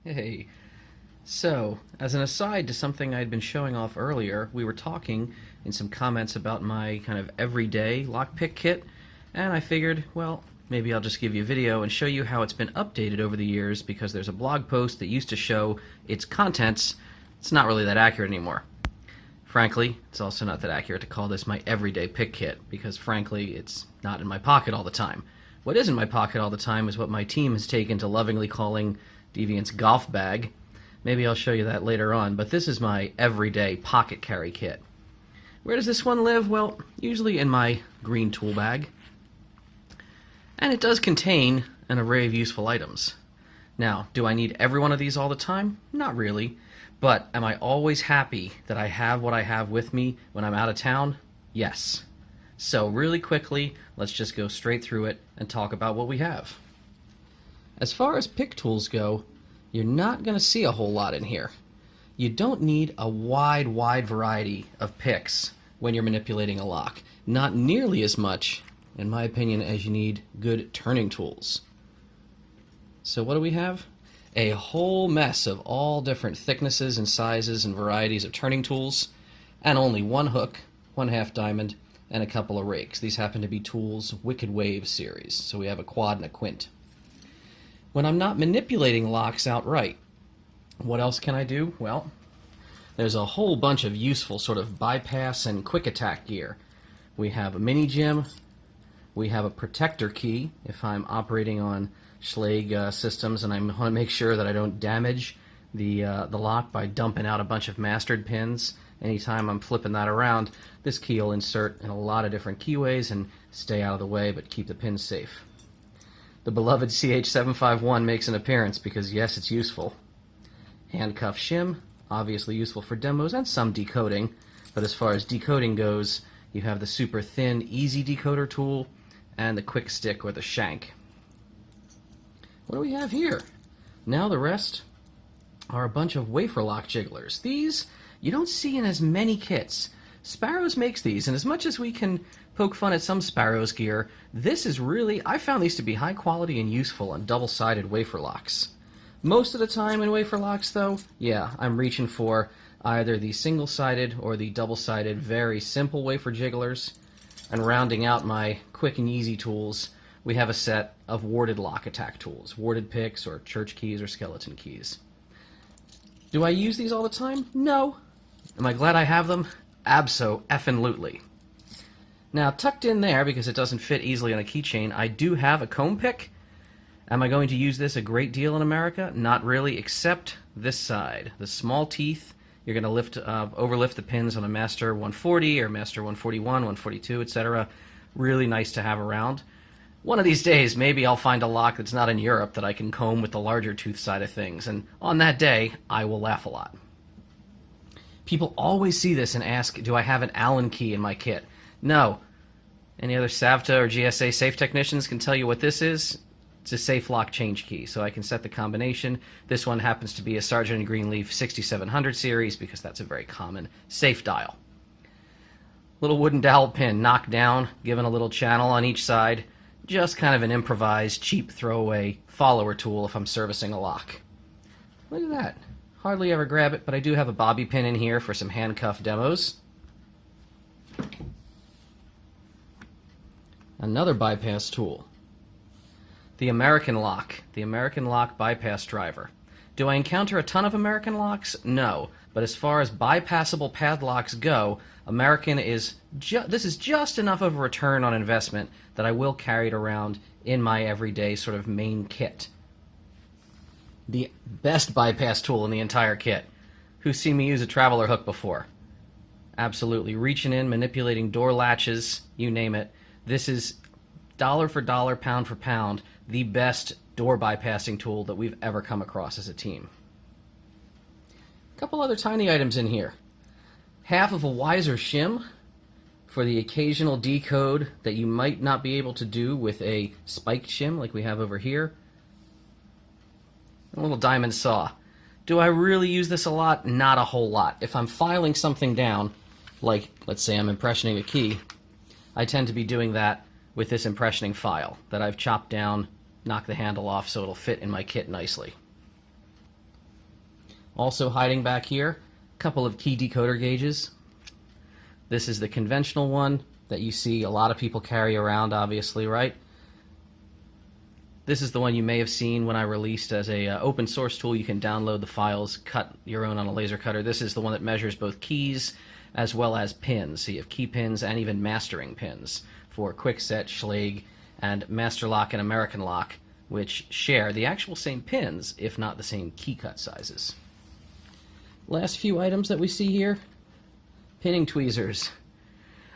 Hey, so, as an aside to something I'd been showing off earlier, we were talking in some comments about my kind of everyday lockpick kit, and I figured, well, maybe I'll just give you a video and show you how it's been updated over the years because there's a blog post that used to show its contents. It's not really that accurate anymore. Frankly, it's also not that accurate to call this my everyday pick kit because, frankly, it's not in my pocket all the time. What is in my pocket all the time is what my team has taken to lovingly calling Deviant's golf bag. Maybe I'll show you that later on, but this is my everyday pocket carry kit. Where does this one live? Well, usually in my green tool bag. And it does contain an array of useful items. Now, do I need every one of these all the time? Not really. But am I always happy that I have what I have with me when I'm out of town? Yes. So really quickly, let's just go straight through it and talk about what we have. As far as pick tools go, you're not going to see a whole lot in here. You don't need a wide variety of picks when you're manipulating a lock. Not nearly as much, in my opinion, as you need good turning tools. So what do we have? A whole mess of all different thicknesses and sizes and varieties of turning tools, and only one hook, 1/2 diamond, and a couple of rakes. These happen to be Tools Wicked Wave series, so we have a quad and a quint. When I'm not manipulating locks outright, what else can I do? Well, there's a whole bunch of useful sort of bypass and quick attack gear. We have a mini gem, we have a protector key if I'm operating on Schlage systems and I want to make sure that I don't damage the lock by dumping out a bunch of mastered pins. Anytime I'm flipping that around, this key will insert in a lot of different keyways and stay out of the way but keep the pins safe. The beloved CH751 makes an appearance because, yes, it's useful. Handcuff shim, obviously useful for demos and some decoding, but as far as decoding goes, you have the super thin, easy decoder tool and the quick stick or the shank. What do we have here? Now the rest are a bunch of wafer lock jigglers. These you don't see in as many kits. Sparrows makes these, and as much as we can poke fun at some Sparrows gear, this is really, I found these to be high quality and useful on double-sided wafer locks. Most of the time in wafer locks, though, yeah, I'm reaching for either the single-sided or the double-sided very simple wafer jigglers, and rounding out my quick and easy tools, we have a set of warded lock attack tools, warded picks or church keys or skeleton keys. Do I use these all the time? No. Am I glad I have them? Abso-effin-lutely. Now, tucked in there, because it doesn't fit easily on a keychain, I do have a comb pick. Am I going to use this a great deal in America? Not really, except this side. The small teeth, you're going to overlift the pins on a Master 140 or Master 141, 142, etc. Really nice to have around. One of these days, maybe I'll find a lock that's not in Europe that I can comb with the larger tooth side of things, and on that day, I will laugh a lot. People always see this and ask, do I have an Allen key in my kit? No. Any other SAVTA or GSA safe technicians can tell you what this is. It's a safe lock change key, so I can set the combination. This one happens to be a Sargent & Greenleaf 6700 series because that's a very common safe dial. Little wooden dowel pin knocked down, given a little channel on each side. Just kind of an improvised, cheap throwaway follower tool if I'm servicing a lock. Look at that. Hardly ever grab it, but I do have a bobby pin in here for some handcuff demos. Another bypass tool. The American lock bypass driver. Do I encounter a ton of American locks? No. But as far as bypassable padlocks go, American is this is just enough of a return on investment that I will carry it around in my everyday sort of main kit. The best bypass tool in the entire kit. Who's seen me use a traveler hook before? Absolutely. Reaching in, manipulating door latches, you name it. This is dollar for dollar, pound for pound, the best door bypassing tool that we've ever come across as a team. A couple other tiny items in here. Half of a Wiser shim for the occasional decode that you might not be able to do with a spiked shim like we have over here. A little diamond saw. Do I really use this a lot? Not a whole lot. If I'm filing something down, like let's say I'm impressioning a key, I tend to be doing that with this impressioning file that I've chopped down, knocked the handle off so it'll fit in my kit nicely. Also hiding back here, a couple of key decoder gauges. This is the conventional one that you see a lot of people carry around, obviously, right? This is the one you may have seen when I released as a open source tool. You can download the files, cut your own on a laser cutter. This is the one that measures both keys as well as pins. So you have key pins and even mastering pins for Quickset, Schlage, and Master Lock and American Lock, which share the actual same pins, if not the same key cut sizes. Last few items that we see here, pinning tweezers.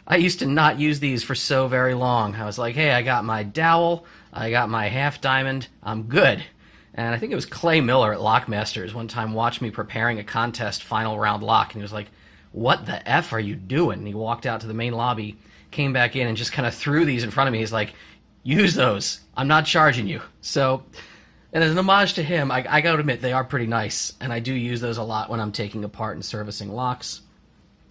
I used to not use these for so very long. I was like, hey, I got my dowel, I got my half diamond, I'm good. And I think it was Clay Miller at Lockmasters one time watched me preparing a contest final round lock, and he was like, what the F are you doing? And he walked out to the main lobby, came back in, and just kind of threw these in front of me. He's like, use those. I'm not charging you. So, and as an homage to him, I gotta admit, they are pretty nice, and I do use those a lot when I'm taking apart and servicing locks.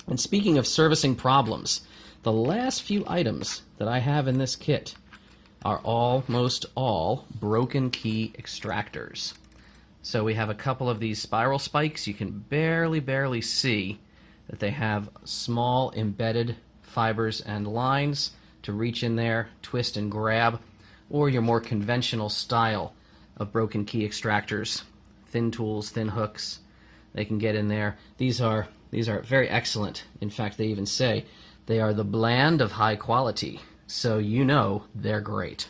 And speaking of servicing problems, the last few items that I have in this kit are almost all broken key extractors. So we have a couple of these spiral spikes. You can barely see that they have small embedded fibers and lines to reach in there, twist and grab, or your more conventional style of broken key extractors. Thin tools, thin hooks, they can get in there. These are very excellent. In fact, they even say they are the bland of high quality, so you know they're great.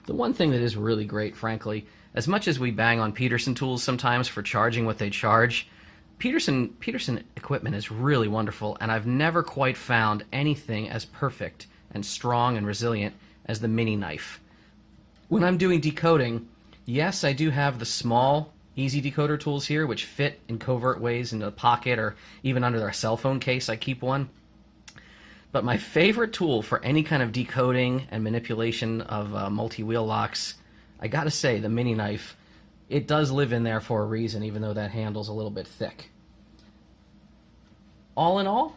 The one thing that is really great, frankly, as much as we bang on Peterson tools sometimes for charging what they charge, Peterson equipment is really wonderful, and I've never quite found anything as perfect and strong and resilient as the mini knife. When I'm doing decoding, yes, I do have the small, easy decoder tools here, which fit in covert ways in the pocket or even under their cell phone case. I keep one. But my favorite tool for any kind of decoding and manipulation of multi-wheel locks, I gotta say, the mini knife, it does live in there for a reason, even though that handle's a little bit thick. All in all,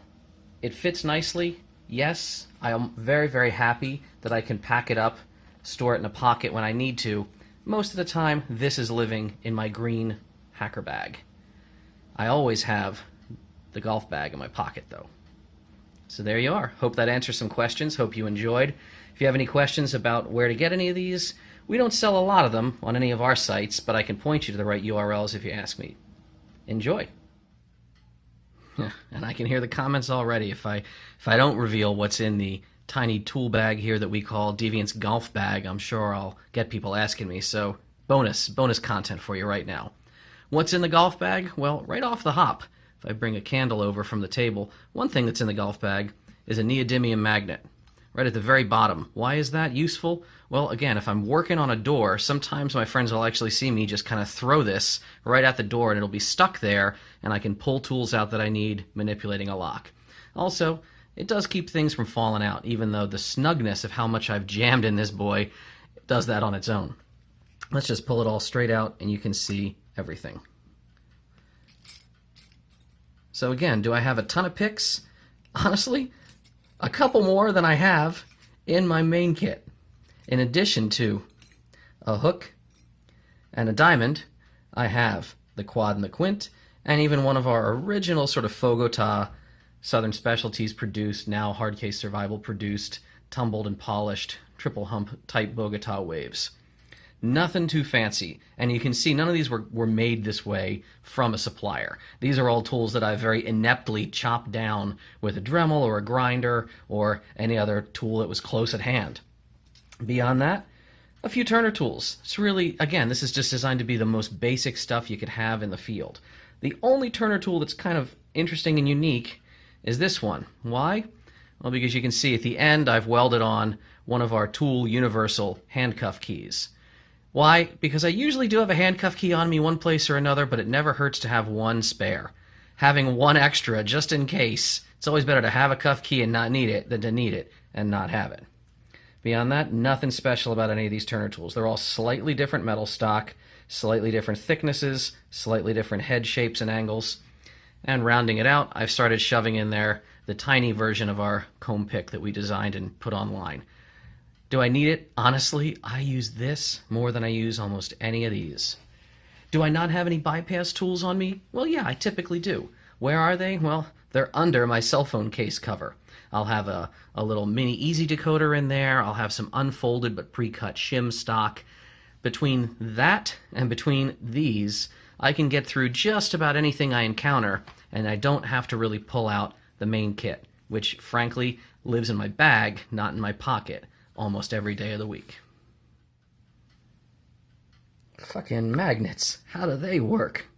it fits nicely. Yes, I am very happy that I can pack it up, store it in a pocket when I need to. Most of the time, this is living in my green hacker bag. I always have the golf bag in my pocket, though. So there you are. Hope that answers some questions. Hope you enjoyed. If you have any questions about where to get any of these, we don't sell a lot of them on any of our sites, but I can point you to the right URLs if you ask me. Enjoy. And I can hear the comments already. If I don't reveal what's in the tiny tool bag here that we call Deviant's golf bag, I'm sure I'll get people asking me. So bonus content for you right now. What's in the golf bag? Well, right off the hop, if I bring a candle over from the table, one thing that's in the golf bag is a neodymium magnet. Right at the very bottom. Why is that useful? Well, again, if I'm working on a door, sometimes my friends will actually see me just kind of throw this right at the door and it'll be stuck there, and I can pull tools out that I need manipulating a lock. Also, it does keep things from falling out, even though the snugness of how much I've jammed in this boy does that on its own. Let's just pull it all straight out and you can see everything. So again, do I have a ton of picks? Honestly, a couple more than I have in my main kit. In addition to a hook and a diamond, I have the quad and the quint, and even one of our original sort of Fogota Southern Specialties produced, now Hardcase Survival produced, tumbled and polished, triple hump type Bogota waves. Nothing too fancy, and you can see none of these were made this way from a supplier. These are all tools that I very ineptly chopped down with a Dremel or a grinder or any other tool that was close at hand. Beyond that, a few turner tools. It's really, again, this is just designed to be the most basic stuff you could have in the field. The only turner tool that's kind of interesting and unique is this one. Why? Well, because you can see at the end I've welded on one of our tool universal handcuff keys. Why? Because I usually do have a handcuff key on me one place or another, but it never hurts to have one spare. Having one extra just in case. It's always better to have a cuff key and not need it than to need it and not have it. Beyond that, nothing special about any of these turner tools. They're all slightly different metal stock, slightly different thicknesses, slightly different head shapes and angles. And rounding it out, I've started shoving in there the tiny version of our comb pick that we designed and put online. Do I need it? Honestly, I use this more than I use almost any of these. Do I not have any bypass tools on me? Well, yeah, I typically do. Where are they? Well, they're under my cell phone case cover. I'll have a little mini easy decoder in there. I'll have some unfolded but pre-cut shim stock. Between that and between these, I can get through just about anything I encounter, and I don't have to really pull out the main kit, which frankly lives in my bag, not in my pocket, almost every day of the week. Fucking magnets. How do they work?